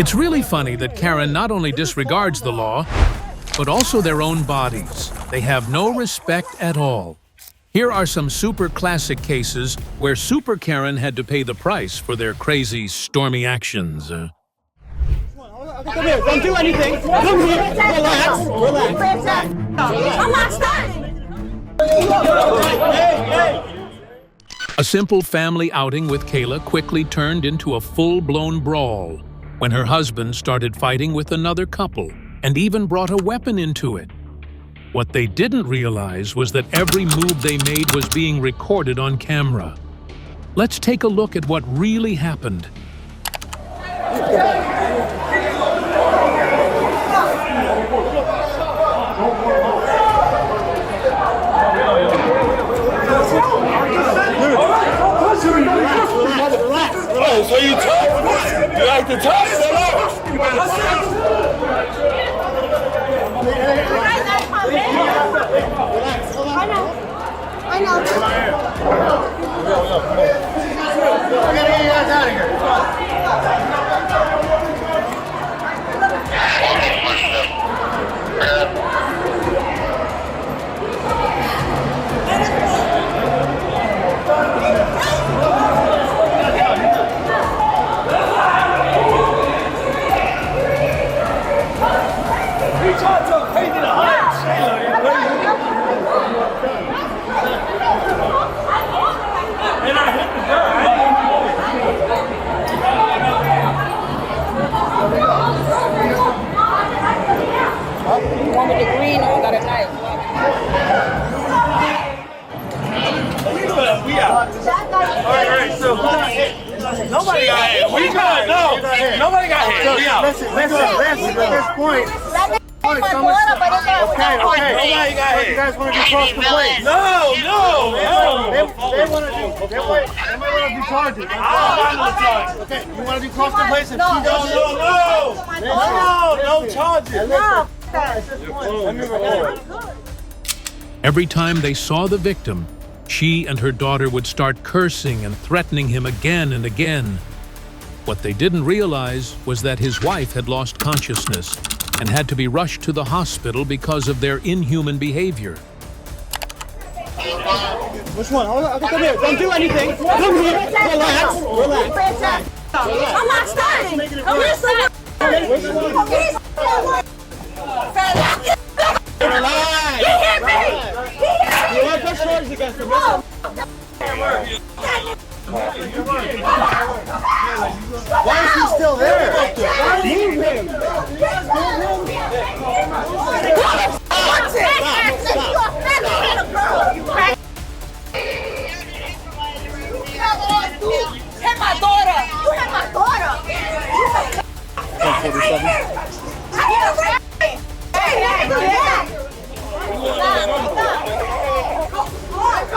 It's really funny that Karen not only disregards the law, but also their own bodies. They have no respect at all. Here are some super classic cases where Super Karen had to pay the price for their crazy, stormy actions. Come here, don't do anything. Come here, relax, relax. I'm not starting. A simple family outing with Kayla quickly turned into a full-blown brawl when her husband started fighting with another couple and even brought a weapon into it. What they didn't realize was that every move they made was being recorded on camera. Let's take a look at what really happened. Relax. Oh, so you tough? You like to tough? I know. We're gonna get you guys out of here. You want me to green or you got a knife? We out. All right, so nobody got hit. We got nobody got hit. We out. Listen. At this point. My daughter, but it's not. Okay. Nobody got hit. You guys want to be cross complaints? No. They want to do. They might want to be charging. I don't want no charges. Okay, you want to be cross complaints? No charges. No. Every time they saw the victim, she and her daughter would start cursing and threatening him again and again. What they didn't realize was that his wife had lost consciousness and had to be rushed to the hospital because of their inhuman behavior. Which one? Come here. Don't do anything. Come here. Relax. I'm not starting. Relax. He hit me. You want to push charges against him? Why is he still there? Move him. Hit my daughter. You hit my daughter.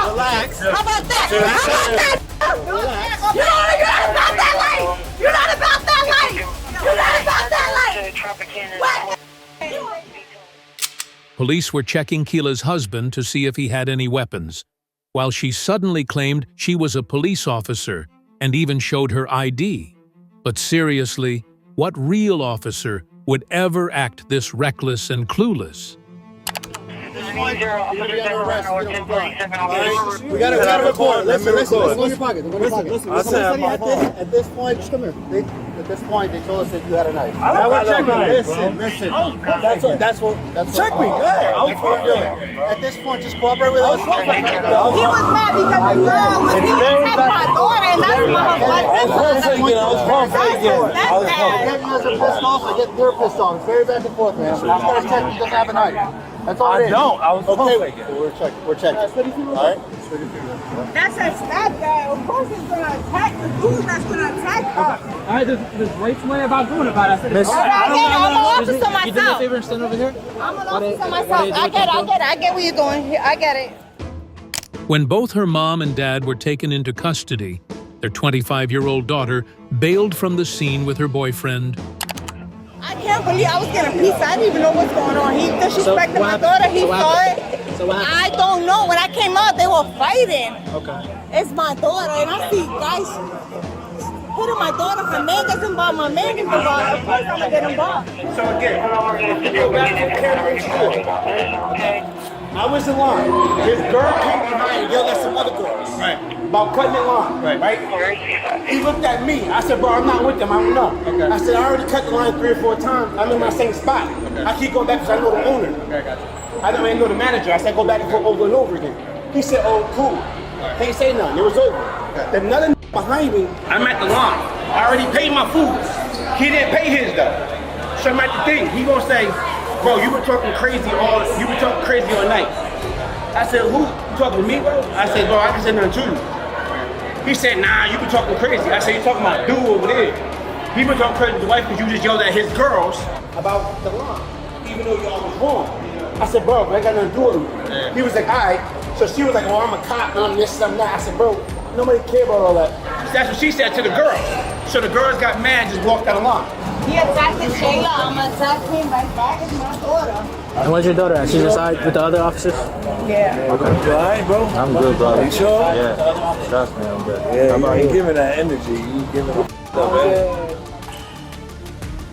Relax. How about that? You're not about that life. You're not about that life. What? Police were checking Kayla's husband to see if he had any weapons, while she suddenly claimed she was a police officer and even showed her ID. But seriously, what real officer would ever act this reckless and clueless? We got a report. Listen. Look in your pocket. At this point, just come here. At this point, they told us that you had a knife. Now we're checking. Listen. That's what. Check me. That's what we're doing. At this point, just cooperate with us. He was mad because the girl was being my daughter, and that's my I get you're pissed off. It's very back and forth, man. I'm gonna check you doesn't have a knife. That's all it is. I don't. I was okay. We're checking. All right. That's a stab guy. Of course he's going to attack the dude that's going to attack us. All right, there's way too many about doing about it. I said, I'm an officer myself. You did me a favor and stand over here? I'm an officer myself. I get what you're doing. I get it. When both her mom and dad were taken into custody, their 25-year-old daughter bailed from the scene with her boyfriend. I can't believe I was getting pizza. I didn't even know what's going on. He disrespected my daughter. He saw it. So what happened? I don't know. When I came out, they were fighting. Okay. It's my daughter, and I see guys putting my daughter, her man gets involved, my man gets involved, of course I'm gonna get involved. So again, if you go back to the camera story, okay? I was in line. This girl came behind and yelled at some other girls. Right. About cutting in line. Right. He looked at me. I said, bro, I'm not with them. I don't know. Okay. I said, I already cut the line 3 or 4 times. I'm in my same spot. Okay. I keep going back because I know the owner. Okay, I got you. I don't even know the manager. I said, go back and forth over and over again. He said, oh, cool. Right. He ain't say nothing. It was over. Okay. Another behind me, I'm at the line. I already paid my food. He didn't pay his though. So I'm at the thing. He gonna say, bro, you been talking crazy all night. I said, who? You talking to me, bro? I said, bro, I can say nothing to you. He said, nah, you been talking crazy. I said, you talking about dude over there. He been talking crazy to the wife because you just yelled at his girls about the line, even though y'all was wrong. I said, bro, but I got nothing to do with him. He was like, all right. So she was like, oh, I'm a cop, I'm this, I'm that. I said, bro, nobody care about all that. That's what she said to the girls. So the girls got mad, just walked out of line. He attacked Kayla, I'm attacking him right back at my daughter. And where's your daughter at? She's inside with the other officers? Yeah. Okay. You all right, bro? I'm good, brother. You sure? Yeah. Trust me, I'm good. Yeah, How you giving that energy. You giving that.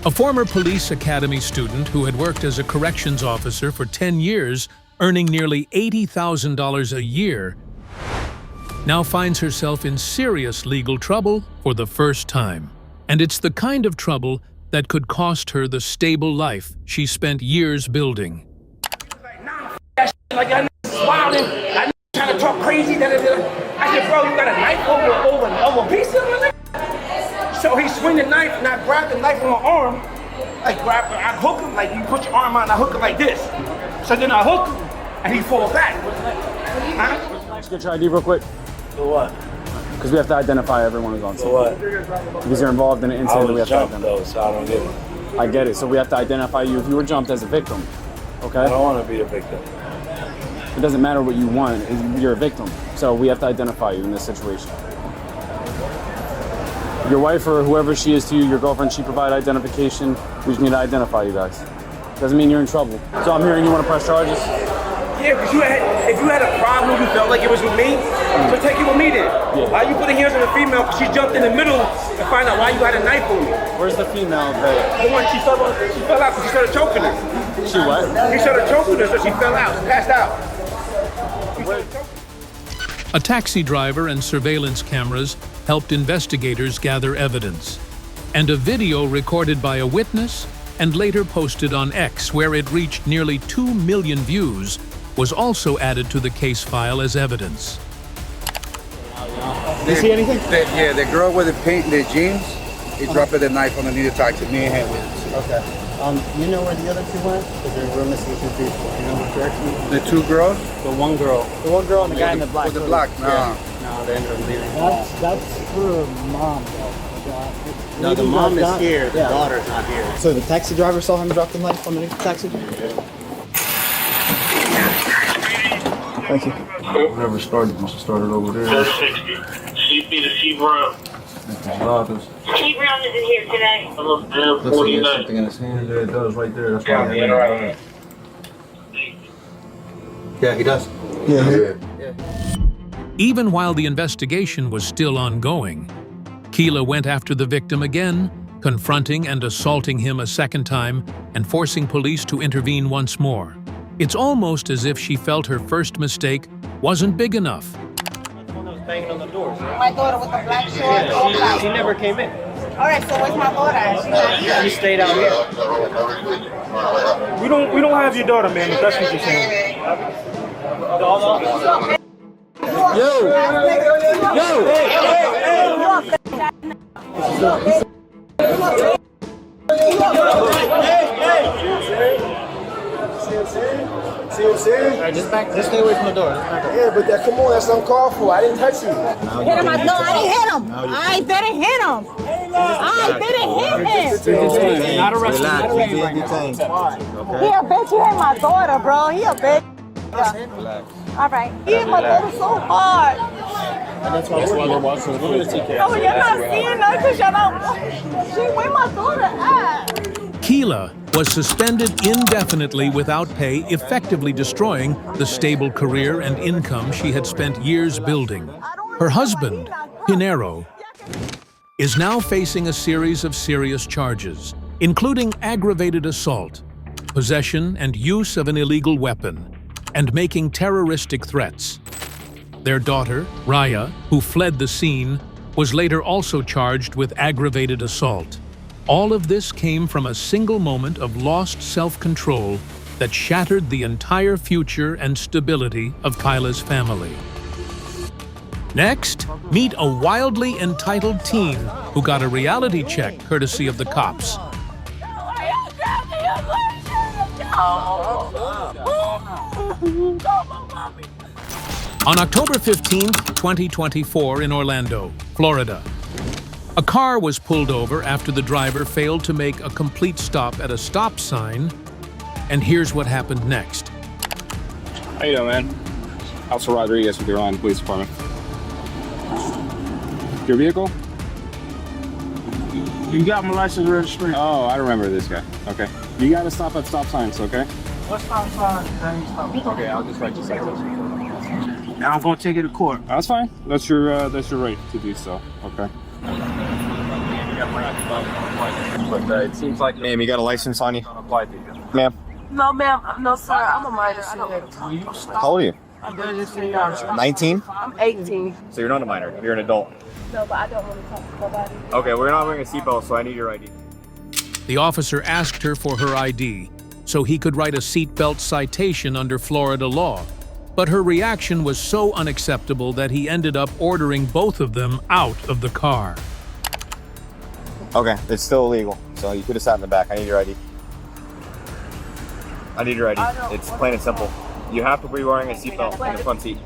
A former police academy student who had worked as a corrections officer for 10 years, earning nearly $80,000 a year, now finds herself in serious legal trouble for the first time. And it's the kind of trouble that could cost her the stable life she spent years building. Like I wilding, I trying to talk crazy. I said, bro, you got a knife over a piece of it? So he swing the knife, and I grab the knife from my arm, I hook him, like you put your arm out and I hook him like this. So then I hook him, and he falls back. Huh? Let's get your ID real quick. For what? Because we have to identify everyone who's on scene. For what? Because you're involved in an I incident that we was have to jumped identify. though, so I don't get it. I get it. So we have to identify you if you were jumped as a victim. Okay? I don't want to be a victim. It doesn't matter what you want. You're a victim. So we have to identify you in this situation. Your wife or whoever she is to you, your girlfriend, she provide identification. We just need to identify you guys. Doesn't mean you're in trouble. So I'm hearing you want to press charges? Yeah, because if you had a problem, you felt like it was with me, so take it with me then. Yeah. Why you putting hands on the female? Because she jumped in the middle to find out why you had a knife on me. Where's the female that... The one she fell out because she started choking her. She what? He started choking her, so she fell out, passed out. A taxi driver and surveillance cameras helped investigators gather evidence. And a video recorded by a witness and later posted on X, where it reached nearly 2 million views, was also added to the case file as evidence. Did you see anything? Yeah, the girl with the jeans, he dropped the knife underneath the taxi. Me and him with. Okay. You know where the other two went? Because they're real missing two people. You know which direction? The 2 girls? The one girl. The one girl and the guy in the black. With the black, no. No, they ended up leaving. That's her mom. No, the mom is here. The daughter's not here. So the taxi driver saw him drop the knife underneath the taxi? Thank you. Whatever started, must have started over there. 60. CP to C Brown. C Brown isn't here today. Looks like he has something in his hand there. It does right there. That's why Yeah, Yeah, he does. Yeah. Even while the investigation was still ongoing, Kayla went after the victim again, confronting and assaulting him a second time and forcing police to intervene once more. It's almost as if she felt her first mistake wasn't big enough. The one that was banging on the doors. My daughter with the black shorts, all black. She never came in. All right, so where's my daughter at? She's not here. She stayed out here. We don't have your daughter, man. If that's what you're saying. See what I'm saying? All right, just stay away from the door. Yeah, but come on, that's uncalled for. I didn't touch you. Hit him. No, I didn't hit him. I didn't hit him. I didn't hit him. Not arrested. He a bitch. He hit my daughter, bro. He a bitch. All right. He hit my daughter so hard. And that's why they're watching the footage. No, you're not seeing her because you're not. She where my daughter at? Kayla was suspended indefinitely without pay, effectively destroying the stable career and income she had spent years building. Her husband, Pinero, is now facing a series of serious charges, including aggravated assault, possession and use of an illegal weapon, and making terroristic threats. Their daughter, Raya, who fled the scene, was later also charged with aggravated assault. All of this came from a single moment of lost self-control that shattered the entire future and stability of Kayla's family. Next, meet a wildly entitled teen who got a reality check courtesy of the cops. On October 15, 2024 in Orlando, Florida, a car was pulled over after the driver failed to make a complete stop at a stop sign, and here's what happened next. How you doing, man? Officer Rodriguez with your Orlando Police Department. Your vehicle? You got my license registration. Oh, I remember this guy. Okay. You gotta stop at stop signs, okay? What stop sign? Okay, I'll just write you citation. Now I'm gonna take it to court. That's fine. That's your right to do so. Okay. But it seems like, ma'am, you got a license on you? Ma'am? No, ma'am. No, sir. I'm a minor. I don't How old are you? I'm 19? I'm 18. So you're not a minor, you're an adult. No, but I don't want to talk to nobody. Okay, we're not wearing a seatbelt, so I need your ID. The officer asked her for her ID so he could write a seatbelt citation under Florida law. But her reaction was so unacceptable that he ended up ordering both of them out of the car. Okay, it's still illegal, so you could have sat in the back. I need your ID. I need your ID. It's plain and simple. You have to be wearing a seatbelt in the front seat.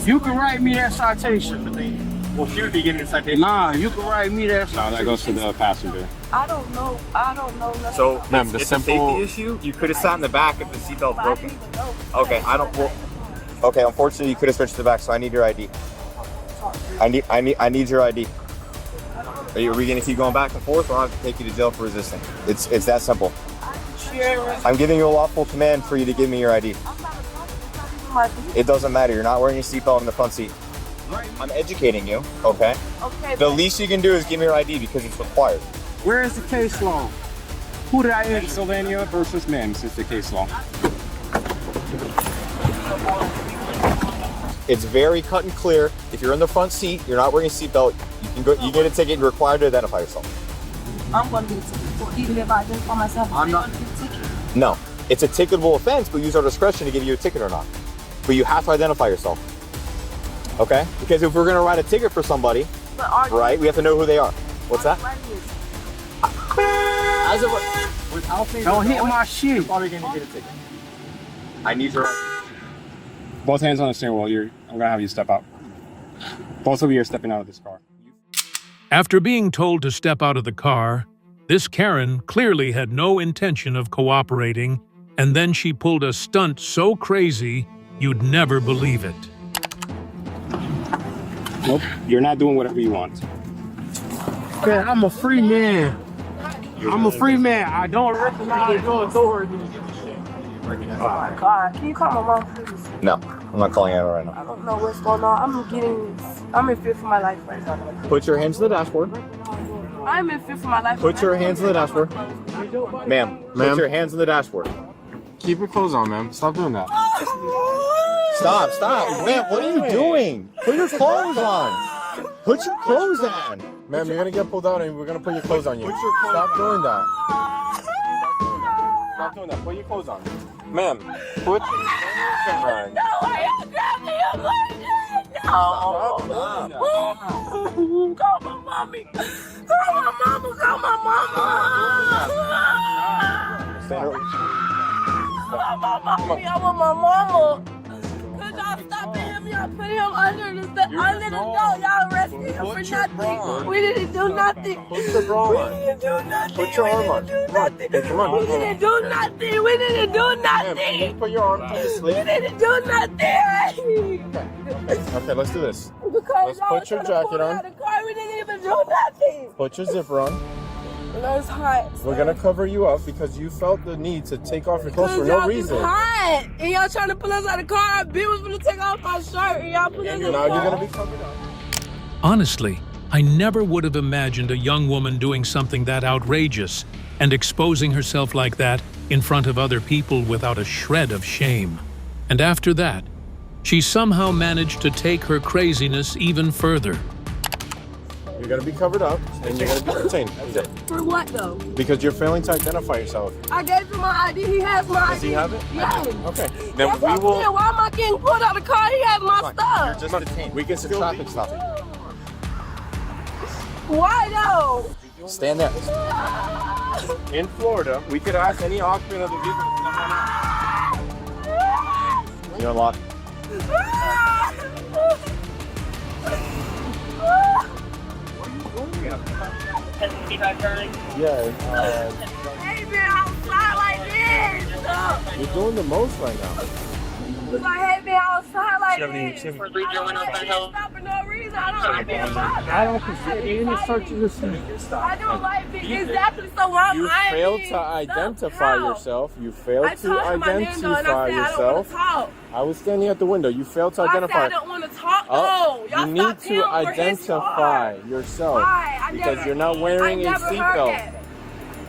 You can write me that citation. Well, she would be getting a citation. Nah, you can write me that citation. No, that goes to the passenger. I don't know nothing. So, Ma'am, it's a safety issue. You could have sat in the back if the seatbelt's broken. Okay, okay, unfortunately, you could have switched to the back, so I need your ID. I need your ID. Are we gonna keep going back and forth, or I'll have to take you to jail for resisting? It's that simple. I'm giving you a lawful command for you to give me your ID. It doesn't matter. You're not wearing a seatbelt in the front seat. I'm educating you, okay? Okay. The least you can do is give me your ID because it's required. Where is the case law? Who did I injure? Pennsylvania versus Mims is the case law. It's very cut and clear. If you're in the front seat, you're not wearing a seatbelt, you can go. You get a ticket. You're required to identify yourself. I'm going to get a ticket. Even if I identify myself, I'm not going to get a ticket. No, it's a ticketable offense. We use our discretion to give you a ticket or not. But you have to identify yourself. Okay? Because if we're going to write a ticket for somebody, right, we have to know who they are. What's that? As of Don't hit my shit. You're probably going to get a ticket. I need your ID. Both hands on the steering wheel. I'm gonna have you step out. Both of you are stepping out of this car. After being told to step out of the car, this Karen clearly had no intention of cooperating, and then she pulled a stunt so crazy you'd never believe it. Nope, you're not doing whatever you want. Man, I'm a free man. I'm a free man. I don't recognize your authority. God, can you call my mom, please? No, I'm not calling out right now. I don't know what's going on. I'm in fear for my life right now. Put your hands on the dashboard. I'm in fear for my life. Put your hands on the dashboard. Ma'am, put your hands on the dashboard. Keep your clothes on, ma'am. Stop doing that. Stop. Ma'am, what are you doing? Put your clothes on. Put your clothes on. Ma'am, you're gonna get pulled out and we're gonna put your clothes on you. Stop doing that. Stop doing that. Put your clothes on. Ma'am, put your clothes on. No, I am grabbing your leg. No. Call my mommy. Call my mama. Call my mama. Stand up. Call my mommy. I want my mama. Could y'all stop him? Y'all put him under the door. Y'all arrested him for nothing. We didn't do nothing. Put the bra on. We didn't do nothing. Put your arm on. Come on. We didn't do nothing. We didn't do nothing. Put your arm to the We sleeve. didn't do nothing. Okay, let's do this. Because Let's put your jacket on. The car, we didn't even do nothing. Put your zipper on. No, it's hot. We're gonna cover you up because you felt the need to take off your clothes for no reason. It's hot. And y'all trying to pull us out of the car. Ben was gonna take off my shirt and y'all put us in the Now car. you're gonna be covered up. Honestly, I never would have imagined a young woman doing something that outrageous and exposing herself like that in front of other people without a shred of shame. And after that, she somehow managed to take her craziness even further. You're gonna be covered up and you're gonna be detained. For what though? Because you're failing to identify yourself. I gave him my ID. He has my ID. Does he have it? Yes. Okay. Then Then we will. Why am I getting pulled out of the car? He has my stuff. You're just detained. We can It's a still traffic stop. Why though? Stand there. In Florida, we could ask any occupant of the vehicle. You're unlocked. Yeah. Hey, man, outside like this. You're doing the most right now. I hate being outside like this. I don't like being stopped for no reason. I don't like being bothered. I don't consider any search of this. I don't like being exactly so I'm You failed to identify yourself. You failed I to told him my name though, and identify I said I don't want yourself. to talk. I was standing at the window. You failed to I said identify. I don't want to talk Oh, though. Y'all you need stopped him to for his identify car. yourself. Why? I Because never, you're not wearing a I never heard seatbelt. that.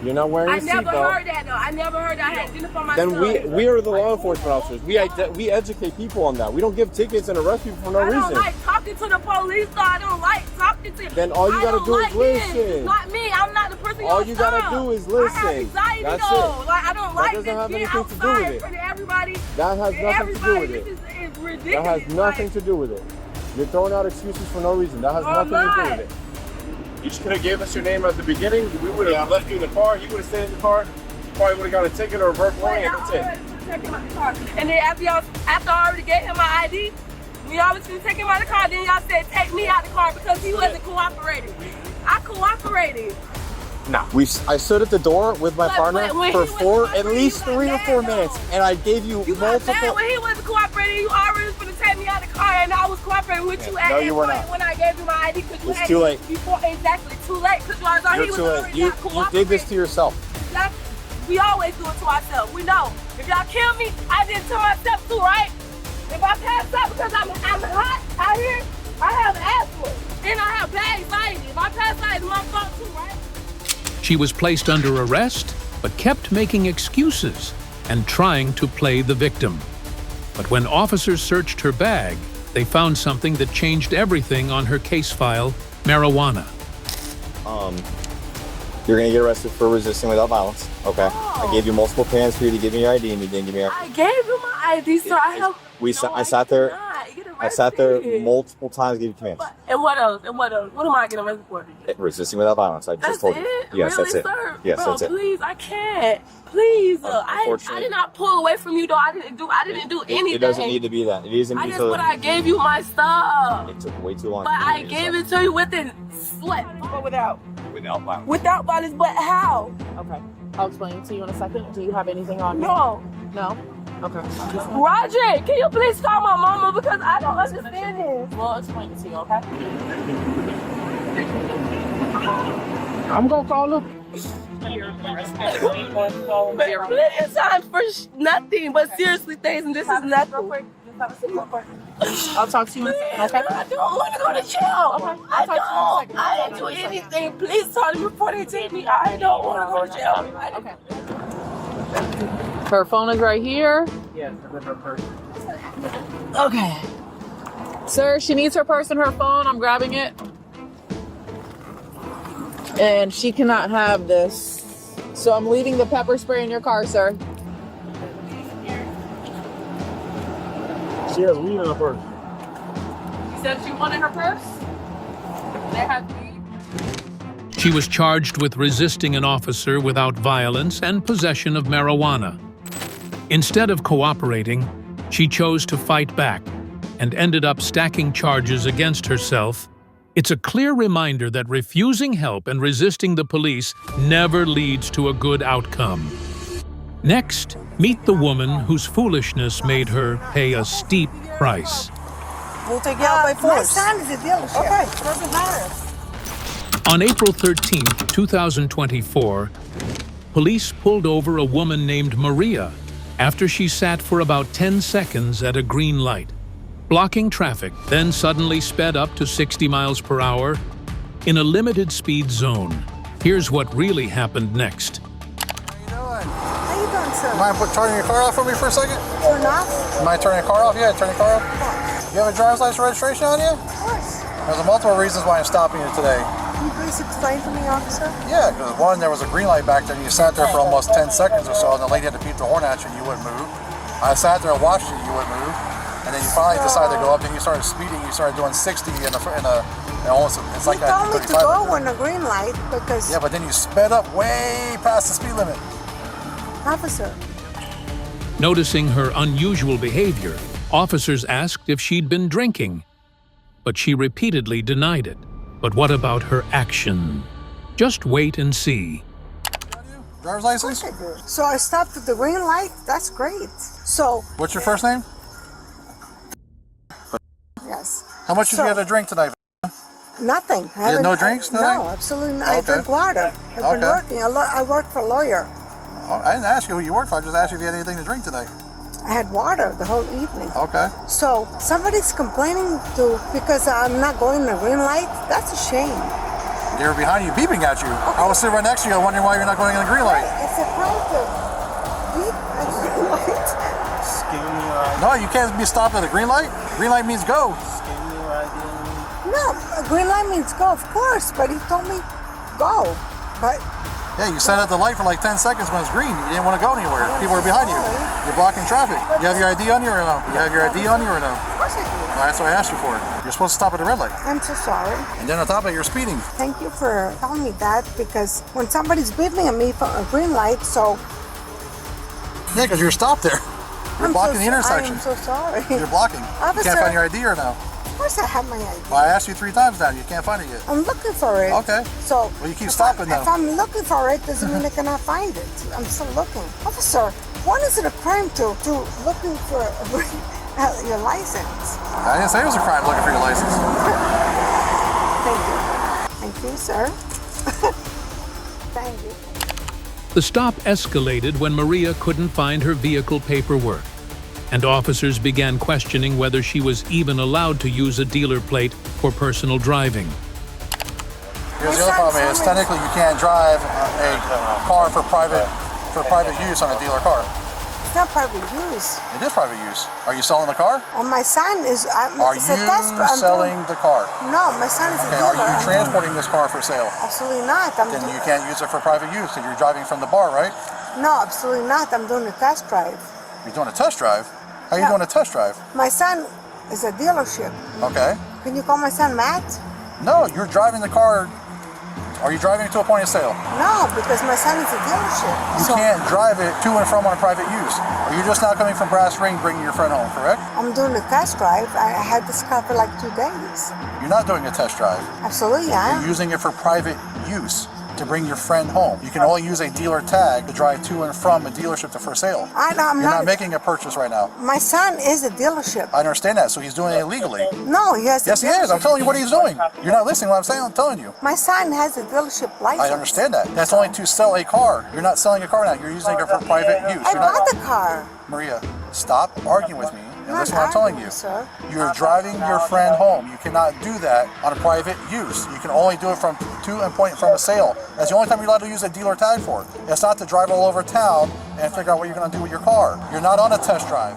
You're not wearing I a never seatbelt. heard that though. I never heard that. I had to identify myself. Then we are the law enforcement officers. We educate people on that. We don't give tickets and arrest people for no I reason. don't like talking to the police though. I don't like talking to. Then all you gotta do is listen. It's not me. I'm not the person. All you gotta stop. do is I listen. have anxiety That's though. it. Like I don't That like doesn't this have being anything to do outside with in it. front of everybody. That has nothing to do with it. This is ridiculous. That has nothing to do with it. You're throwing out excuses for no reason. That has nothing to do with it. You just could have gave us your name at the beginning. We would have left you in the car. You would have stayed in the car. You probably would have got a ticket or a verbal warning. That's it. And then after I already gave him my ID, we always going to take him out of the car. Then y'all said take me out of the car because he wasn't cooperating. I cooperated. No. I stood at the door with my partner for at least 3 or 4 minutes, and I gave you multiple. When he wasn't cooperating, you already was going to take me out of the car, and I was cooperating with you. No, you were not. When I gave you my ID, because you It's had too late. Before, exactly, too late, because he You're was too already late. You not cooperating. did this to yourself. We always do it to ourselves. We know. If y'all kill me, I did it to myself too, right? If I pass out because I'm hot out here, I have asthma. And I have bad anxiety. If I pass out, it's my fault too, right? She was placed under arrest, but kept making excuses and trying to play the victim. But when officers searched her bag, they found something that changed everything on her case file: marijuana. You're gonna get arrested for resisting without violence. Okay. I gave you multiple commands for you to give me your ID, and you didn't give me your ID. I gave you my ID, so I have. I sat there. I sat there multiple times, gave you commands. And what else? And what else? What am I getting arrested for? Resisting without violence. I just told you. Yes, really, that's it. Sir? Yes, Bro, that's it. Please, I can't. Please, I Unfortunately, did not pull away from you, though. I didn't do anything. It doesn't need to be that. It isn't. I gave you my stuff. It took way too long. But I gave it to you with it sweat. Or without? Without violence. Without violence, but how? Okay. I'll explain it to you in a second. Do you have anything on you? No. No? Okay. Roger, can you please call my mama because I don't understand this. We'll explain it to you, okay? I'm gonna call her. Plenty of time for nothing, but seriously things, and this is nothing. I'll talk to you in a second, okay? I don't want to go to jail. Okay. I didn't do anything. Please tell me before they take me. I don't want to go to jail. Okay. Her phone is right here. Yes, with her purse. Okay. Sir, she needs her purse and her phone. I'm grabbing it. And she cannot have this. So I'm leaving the pepper spray in your car, sir. She has weed in her purse. You said she wanted her purse? They had weed. She was charged with resisting an officer without violence and possession of marijuana. Instead of cooperating, she chose to fight back and ended up stacking charges against herself. It's a clear reminder that refusing help and resisting the police never leads to a good outcome. Next, meet the woman whose foolishness made her pay a steep price. We'll take you out by force. My son is a dealership. Okay, doesn't matter. On April 13, 2024, police pulled over a woman named Maria after she sat for about 10 seconds at a green light, blocking traffic, then suddenly sped up to 60 miles per hour In a limited speed zone, here's what really happened next. How you doing, sir? Mind turning your car off for me for a second? Turn off? Mind turning your car off? Yeah, turn your car off. You have a driver's license registration on you? Of course. There's multiple reasons why I'm stopping you today. Can you please explain to me, officer? Yeah, because one, there was a green light back there and you sat there for almost 10 seconds or so and the lady had to beat the horn at you and you wouldn't move. I sat there and watched you, you wouldn't move. And then you finally decided to go up and you started speeding, you started doing 60 in almost, it's like that. You told me to go when the green light because... Yeah, but then you sped up way past the speed limit. Officer. Noticing her unusual behavior, officers asked if she'd been drinking, but she repeatedly denied it. But what about her action? Just wait and see. Driver's license? So I stopped at the green light? That's great. So... What's your first name? Yes. How much did you get to drink tonight? Nothing. You had no drinks tonight? No, absolutely not. Okay. I drink water. I've been working. I work for a lawyer. Oh, I didn't ask you who you work for. I just asked you if you had anything to drink tonight. I had water the whole evening. Okay. So somebody's complaining because I'm not going the green light. That's a shame. They were behind you, beeping at you. Okay. I was sitting right next to you, wondering why you're not going in the green light. It's a crime to beep at the green light. No, you can't be stopped at a green light. Green light means go. No, a green light means go, of course, but he told me go. But yeah, you sat at the light for like 10 seconds when it's green. You didn't want to go anywhere. People were behind you. You're blocking traffic. You have your ID on you or no? You have your ID on you or no? Of course I do. Well, that's what I asked you for. You're supposed to stop at the red light. I'm so sorry. And then on top of it, you're speeding. Thank you for telling me that because when somebody's beeping at me for a green light, so... Yeah, because you're stopped there. You're blocking the intersection. I'm so sorry. You're blocking. Officer, you can't find your ID or no? Of course I have my ID. Well, I asked you 3 times now. You can't find it yet. I'm looking for it. Okay. So... Well, you keep stopping though. If I'm looking for it, doesn't mean I cannot find it. I'm still looking. Officer, when is it a crime to looking for your license? I didn't say it was a crime looking for your license. Thank you. Thank you, sir. Thank you. The stop escalated when Maria couldn't find her vehicle paperwork, and officers began questioning whether she was even allowed to use a dealer plate for personal driving. Here's the other problem is technically you can't drive a car for private use on a dealer car. It's not private use. It is private use. Are you selling the car? Well, my son is... Are you selling the car? No, my son is a dealer. Are you transporting this car for sale? Absolutely not. Then you can't use it for private use because you're driving from the bar, right? No, absolutely not. I'm doing a test drive. You're doing a test drive? How are you doing a test drive? My son is a dealership. Okay. Can you call my son Matt? No, you're driving the car. Are you driving it to a point of sale? No, because my son is a dealership. You can't drive it to and from on private use. Are you just now coming from Brass Ring bringing your friend home, correct? I'm doing a test drive. I had this car for like 2 days. You're not doing a test drive. Absolutely, I am. You're using it for private use to bring your friend home. You can only use a dealer tag to drive to and from a dealership for sale. I know, You're not making a purchase right now. My son is a dealership. I understand that, so he's doing it illegally. No, he has. Yes, he is. I'm telling you what he's doing. You're not listening to what I'm saying. I'm telling you. My son has a dealership license. I understand that. That's only to sell a car. You're not selling a car now. You're using it for private use. I bought the car. Maria, stop arguing with me. And listen to what I'm telling you. Sir. You're driving your friend home. You cannot do that on a private use. You can only do it from to and point from a sale. That's the only time you're allowed to use a dealer tag for it. It's not to drive all over town and figure out what you're going to do with your car. You're not on a test drive.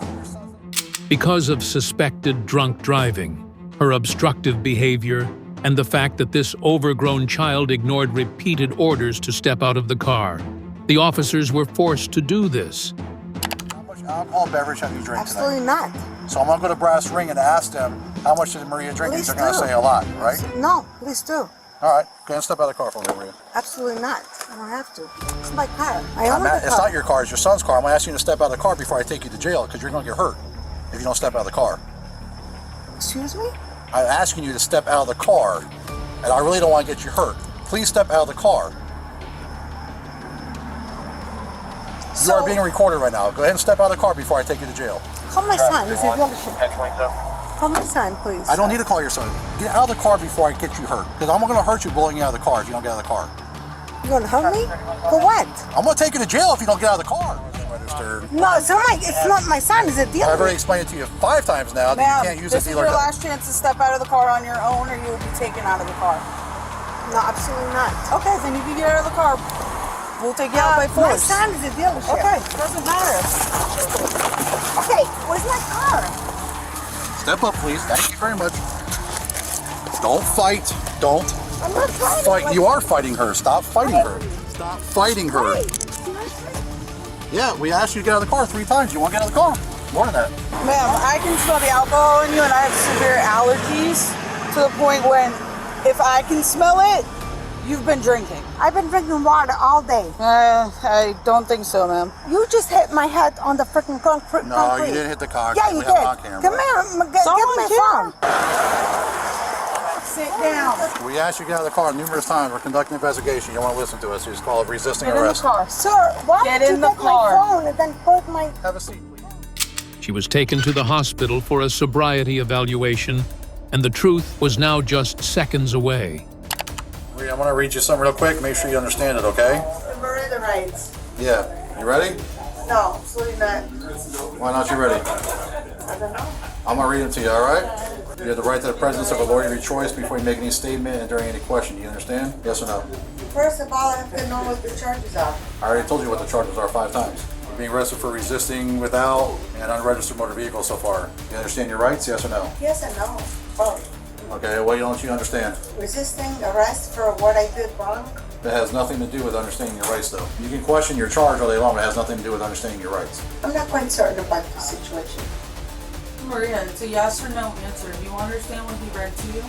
Because of suspected drunk driving, her obstructive behavior, and the fact that this overgrown child ignored repeated orders to step out of the car, the officers were forced to do this. Alcohol beverage have you drink Absolutely tonight? not. So I'm going to go to Brass Ring and ask them how much did Maria drink. They're going to say a lot, right? No, please do. All right, go ahead and step out of the car for me, Maria. Absolutely not. I don't have to. It's my car. I own the car. It's not your car, it's your son's car. I'm going to ask you to step out of the car before I take you to jail because you're going to get hurt if you don't step out of the car. Excuse me? I'm asking you to step out of the car and I really don't want to get you hurt. Please step out of the car. You are being recorded right now. Go ahead and step out of the car before I take you to jail. Call my son. He's a dealership. Call my son, please. I don't need to call your son. Get out of the car before I get you hurt. Because I'm going to hurt you blowing you out of the car if you don't get out of the car. You're going to hurt me? For what? I'm going to take you to jail if you don't get out of the car. No, it's not my son. It's a dealer. I've already explained it to you 5 times now that you can't use a dealer. This is your last chance to step out of the car on your own or you will be taken out of the car. No, absolutely not. Okay, then you can get out of the car. We'll take you out by My force. son is a dealership. Okay, doesn't matter. Okay, where's my car? Step up, please. Thank you very much. Don't fight. Don't I'm not fighting. fight. You are fighting her. Stop fighting her. Stop fighting her. Yeah, we asked you to get out of the car 3 times. You want to get out of the car? More than that. Ma'am, I can smell the alcohol in you, and I have severe allergies to the point when if I can smell it, you've been drinking. I've been drinking water all day. I don't think so, ma'am. You just hit my head on the freaking concrete. No, you didn't hit the car. Yeah, you We did. have it on camera. Come here, get my phone. Sit down. We asked you to get out of the car numerous times. We're conducting an investigation. You don't want to listen to us. You just call it resisting Get in arrest. the car. Sir, why Get did you in the take car. my phone and then put my... Have a seat, please. She was taken to the hospital for a sobriety evaluation, and the truth was now just seconds away. Maria, I want to read you something real quick. Make sure you understand it, okay? Miranda rights. Yeah. You ready? No, absolutely not. Why not you ready? I don't know. I'm going to read it to you, all right? You have the right to the presence of a lawyer of your choice before you make any statement and during any question. Do you understand? Yes or no? First of all, I have to know what the charges are. I already told you what the charges are 5 times. You're being arrested for resisting without an unregistered motor vehicle so far. You understand your rights? Yes or no? Yes and no. Both. Okay, what don't you understand? Resisting arrest for what I did wrong. That has nothing to do with understanding your rights, though. You can question your charge all day long, but it has nothing to do with understanding your rights. I'm not quite certain about the situation. Maria, it's a yes or no answer. Do you understand what he read to you?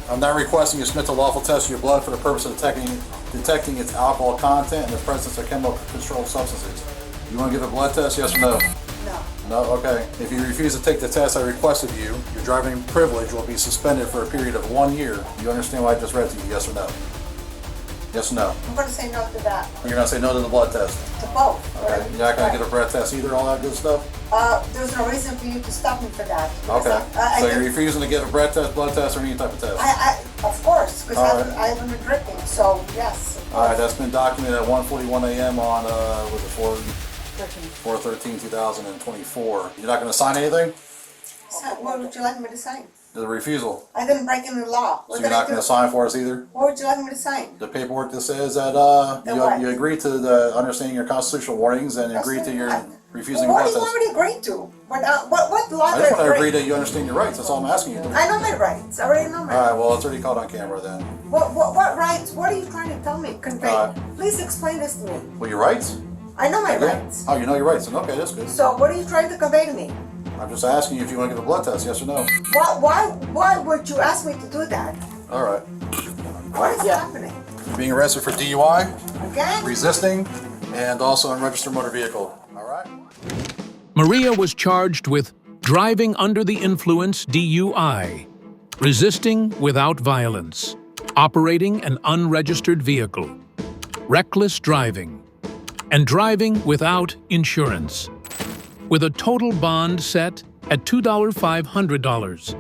I'm not requesting you submit to lawful test of your blood for the purpose of detecting its alcohol content and the presence of chemical controlled substances. You want to give a blood test, yes or no? No. No? Okay. If you refuse to take the test I request of you, your driving privilege will be suspended for a period of 1 year. You understand what I just read to you, yes or no? Yes or no? I'm going to say no to that. You're going to say no to the blood test? To both. Okay. You're not going to get a breath test either, all that good stuff? There's no reason for you to stop me for that. Okay. So you're refusing to get a breath test, blood test, or any type of test? Of course, because All I haven't been drinking, so yes. All right, that's been documented at 1:41 a.m. on, was it 4/13/2024. You're not going to sign anything? What would you like me to sign? The refusal. I didn't break any law. So you're not going to sign for us either? What would you like me to sign? The paperwork that says that what? you agree to the understanding your constitutional warnings and agree to your refusing What do blood you test. want me to agree to? What law I do just want to agree agree? that you understand your rights. That's all I'm asking you to do. I know my rights. I already know my All right, rights. well, it's already caught on camera then. What rights? What are you trying to tell me? Convey. Uh, Please explain this to me. Well, your rights? I know my Yeah. rights. Oh, you know your rights. Then okay, that's good. So what are you trying to convey to me? I'm just asking you if you want to give a blood test, yes or no. Why would you ask me to do that? All right. What is happening? You're being arrested for DUI, Okay? resisting, and also unregistered motor vehicle. All right? Maria was charged with driving under the influence DUI, resisting without violence, operating an unregistered vehicle, reckless driving, and driving without insurance, with a total bond set at $2,500.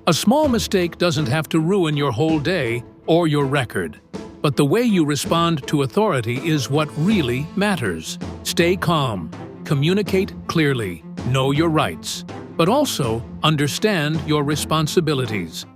A small mistake doesn't have to ruin your whole day or your record, but the way you respond to authority is what really matters. Stay calm, communicate clearly, know your rights, but also understand your responsibilities.